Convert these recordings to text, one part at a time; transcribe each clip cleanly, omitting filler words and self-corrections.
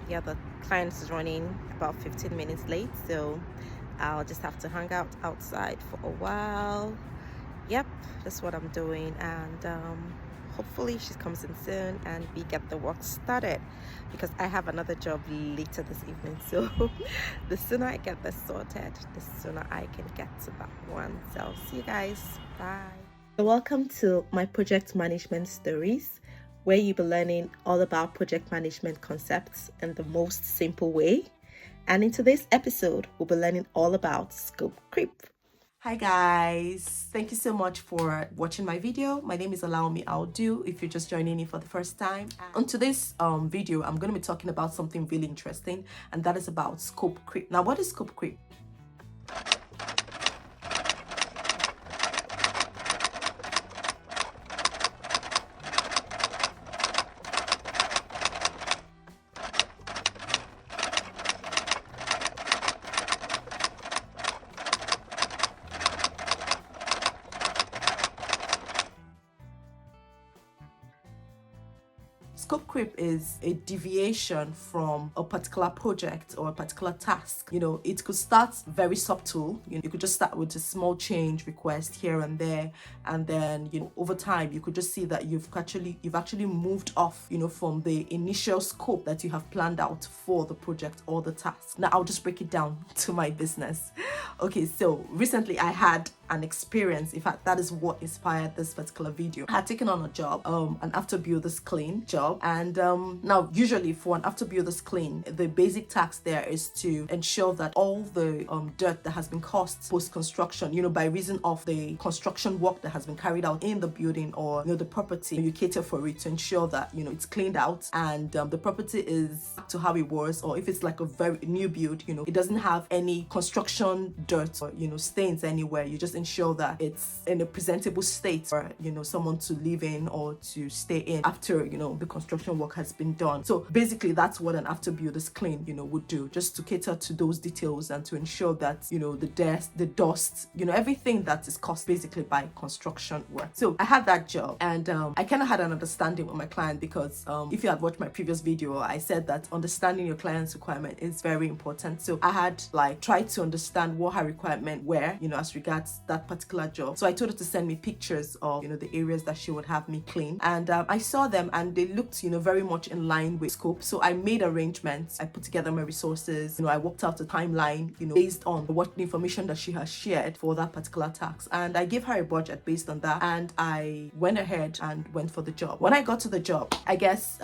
Yeah, the client is running about 15 minutes late, so I'll just have to hang out outside for a while. Yep, that's what I'm doing, and hopefully she comes in soon and we get the work started because I have another job later this evening. So the sooner I get this sorted, the sooner I can get to that one. So see you guys. Bye. Welcome to my project management stories, where you'll be learning all about project management concepts in the most simple way. And in today's episode, we'll be learning all about scope creep. Hi guys, thank you so much for watching my video. My name is Allow Me I'll Do if you're just joining me for the first time. On today's video, I'm going to be talking about something really interesting, and that is about scope creep. Now, what is scope creep? Scope creep is a deviation from a particular project or a particular task. It could start very subtle. You could just start with a small change request here and there, and then over time you could just see that you've actually moved off from the initial scope that you have planned out for the project or the task. Now I'll just break it down to my business. Okay, so recently I had an experience. In fact, that is what inspired this particular video. I had taken on a job, an after builders clean job, and now usually for an after builders clean, the basic task there is to ensure that all the dirt that has been caused post construction, by reason of the construction work that has been carried out in the building or the property, you cater for it to ensure that it's cleaned out and the property is back to how it was, or if it's like a very new build, it doesn't have any construction dirt or stains anywhere. You just ensure that it's in a presentable state for someone to live in or to stay in after the construction work has been done. So basically that's what an after builders clean would do, just to cater to those details and to ensure that the dust, everything that is caused basically by construction work. So I had that job, and I kind of had an understanding with my client because if you had watched my previous video, I said that understanding your client's requirement is very important. So I had tried to understand what her requirement were as regards that particular job. So I told her to send me pictures of the areas that she would have me clean, and I saw them and they looked very much in line with scope. So I made arrangements, I put together my resources, I worked out a timeline based on what information that she has shared for that particular task, and I gave her a budget based on that, and I went ahead and went for the job. When I got to the job, I guess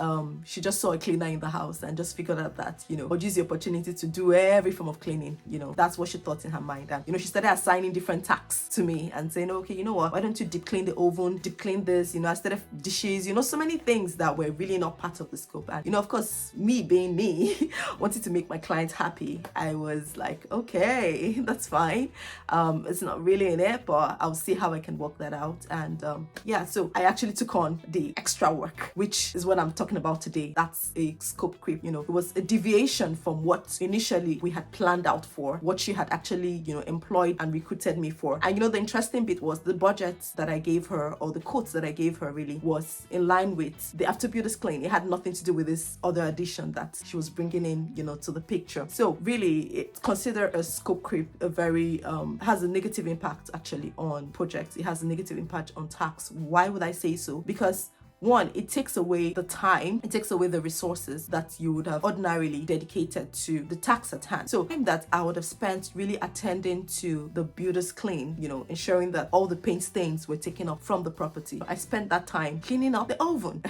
she just saw a cleaner in the house and just figured out that I'd use the opportunity to do every form of cleaning. That's what she thought in her mind, and she started assigning different tasks to me and saying, okay, you know what, why don't you deep clean the oven, deep clean this, instead of dishes, so many things that were really not part of the scope. And of course, me being me wanted to make my client happy, I was like, okay, that's fine, it's not really in it, but I'll see how I can work that out. And yeah, so I actually took on the extra work, which is what I'm talking about today. That's a scope creep. It was a deviation from what initially we had planned out for, what she had actually employed and recruited me for. And the interesting bit was the budget that I gave her, or the quotes that I gave her, really was in line with the after builders clean. It had nothing to do with this other addition that she was bringing in to the picture. So really, it's considered a scope creep, a very has a negative impact actually on projects. It has a negative impact on tasks. Why would I say so? Because one, it takes away the time, it takes away the resources that you would have ordinarily dedicated to the task at hand. So time that I would have spent really attending to the builder's clean, ensuring that all the paint stains were taken off from the property, I spent that time cleaning up the oven.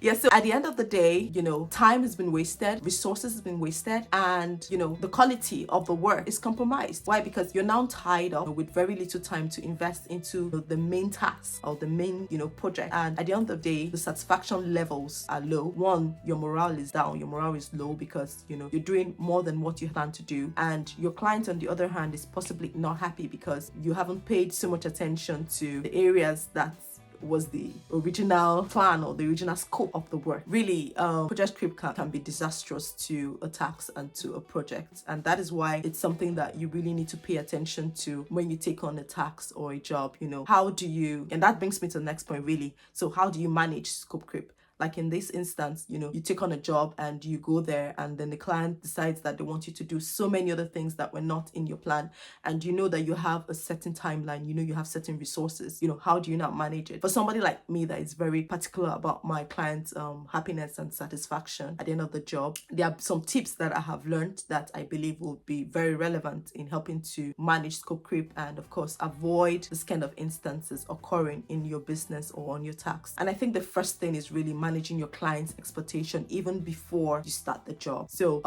Yeah, so at the end of the day, time has been wasted, resources has been wasted, and the quality of the work is compromised. Why? Because you're now tied up with very little time to invest into the main task or the main project, and at the end of the day, the satisfaction levels are low. One, your morale is down, your morale is low because you're doing more than what you plan to do, and your client on the other hand is possibly not happy because you haven't paid so much attention to the areas that was the original plan or the original scope of the work. Really, project creep can be disastrous to a task and to a project, and that is why it's something that you really need to pay attention to when you take on a task or a job. How do you, and that brings me to the next point really, so how do you manage scope creep? Like in this instance, you take on a job and you go there, and then the client decides that they want you to do so many other things that were not in your plan, and you know that you have a certain timeline, you have certain resources. How do you not manage it? For somebody like me that is very particular about my clients' happiness and satisfaction at the end of the job, there are some tips that I have learned that I believe will be very relevant in helping to manage scope creep and, of course, avoid this kind of instances occurring in your business or on your tax. And I think the first thing is really managing your client's expectation even before you start the job. So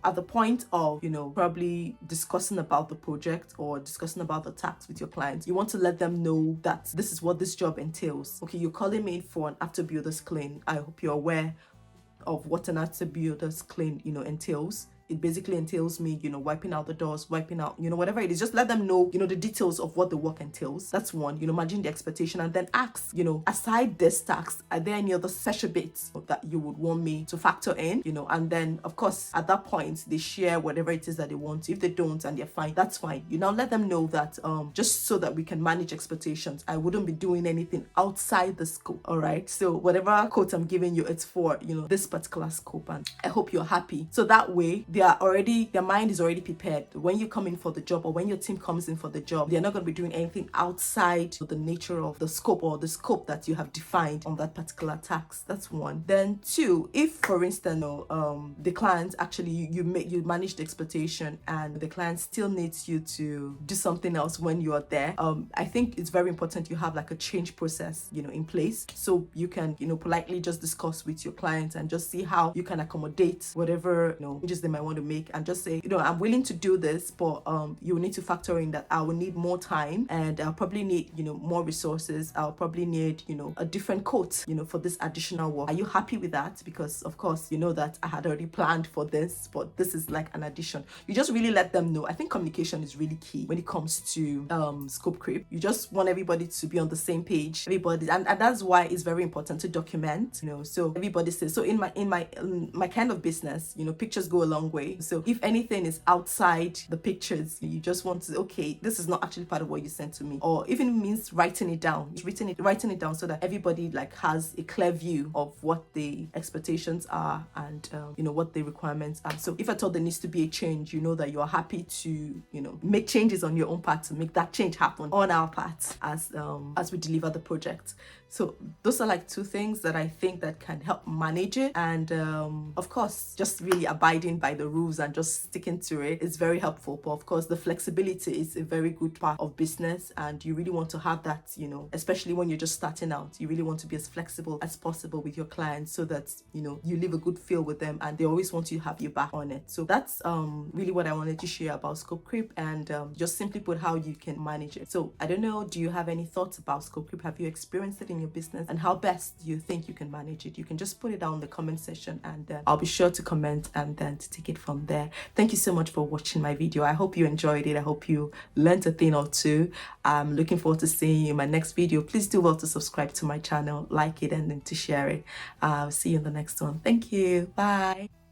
at the point of probably discussing about the project or discussing about the tax with your clients, you want to let them know that this is what this job entails. Okay, you're calling me for an after builders clean. I hope you're aware of what an after builders clean entails. It basically entails me, wiping out the doors, wiping out, whatever it is. Just let them know, the details of what the work entails. That's one, managing the expectation, and then ask, aside this tax, are there any other special bits that you would want me to factor in, and then, of course, at that point, they share whatever it is that they want. If they don't and they're fine, that's fine. You now let them know that just so that we can manage expectations, I wouldn't be doing anything outside the scope, all right? So whatever quote I'm giving you, it's for, this particular scope, and I hope you're happy. So that way, their mind is already prepared. When you come in for the job, or when your team comes in for the job, they're not going to be doing anything outside the nature of the scope or the scope that you have defined on that particular tax. That's one. Then two, if for instance the client actually you manage the expectation and the client still needs you to do something else when you are there, I think it's very important you have like a change process in place, so you can politely just discuss with your clients and just see how you can accommodate whatever changes they might want to make, and just say, I'm willing to do this, but you need to factor in that I will need more time, and I'll probably need more resources. I'll probably need a different quote for this additional work. Are you happy with that? Because of course that I had already planned for this, but this is like an addition. You just really let them know. I think communication is really key when it comes to scope creep. You just want everybody to be on the same page, everybody, and that's why it's very important to document, so everybody says. So in my kind of business, pictures go a long way. So if anything is outside the pictures, you just want to, okay, this is not actually part of what you sent to me, or even means writing it down so that everybody like has a clear view of what the expectations are and what the requirements are. So if at all there needs to be a change, that you are happy to make changes on your own part to make that change happen on our part as we deliver the project. So those are like two things that I think that can help manage it, and of course just really abiding by the rules and just sticking to it is very helpful. But of course the flexibility is a very good part of business, and you really want to have that, especially when you're just starting out. You really want to be as flexible as possible with your clients so that you leave a good feel with them and they always want to have you back on it. So that's really what I wanted to share about scope creep, and just simply put how you can manage it. So I don't know, do you have any thoughts about scope creep? Have you experienced it in your business, and how best do you think you can manage it? You can just put it down in the comment section, and I'll be sure to comment and then to take it from there. Thank you so much for watching my video. I hope you enjoyed it. I hope you learned a thing or two. I'm looking forward to seeing you in my next video. Please do well to subscribe to my channel, like it, and then to share it. I'll see you in the next one. Thank you. Bye.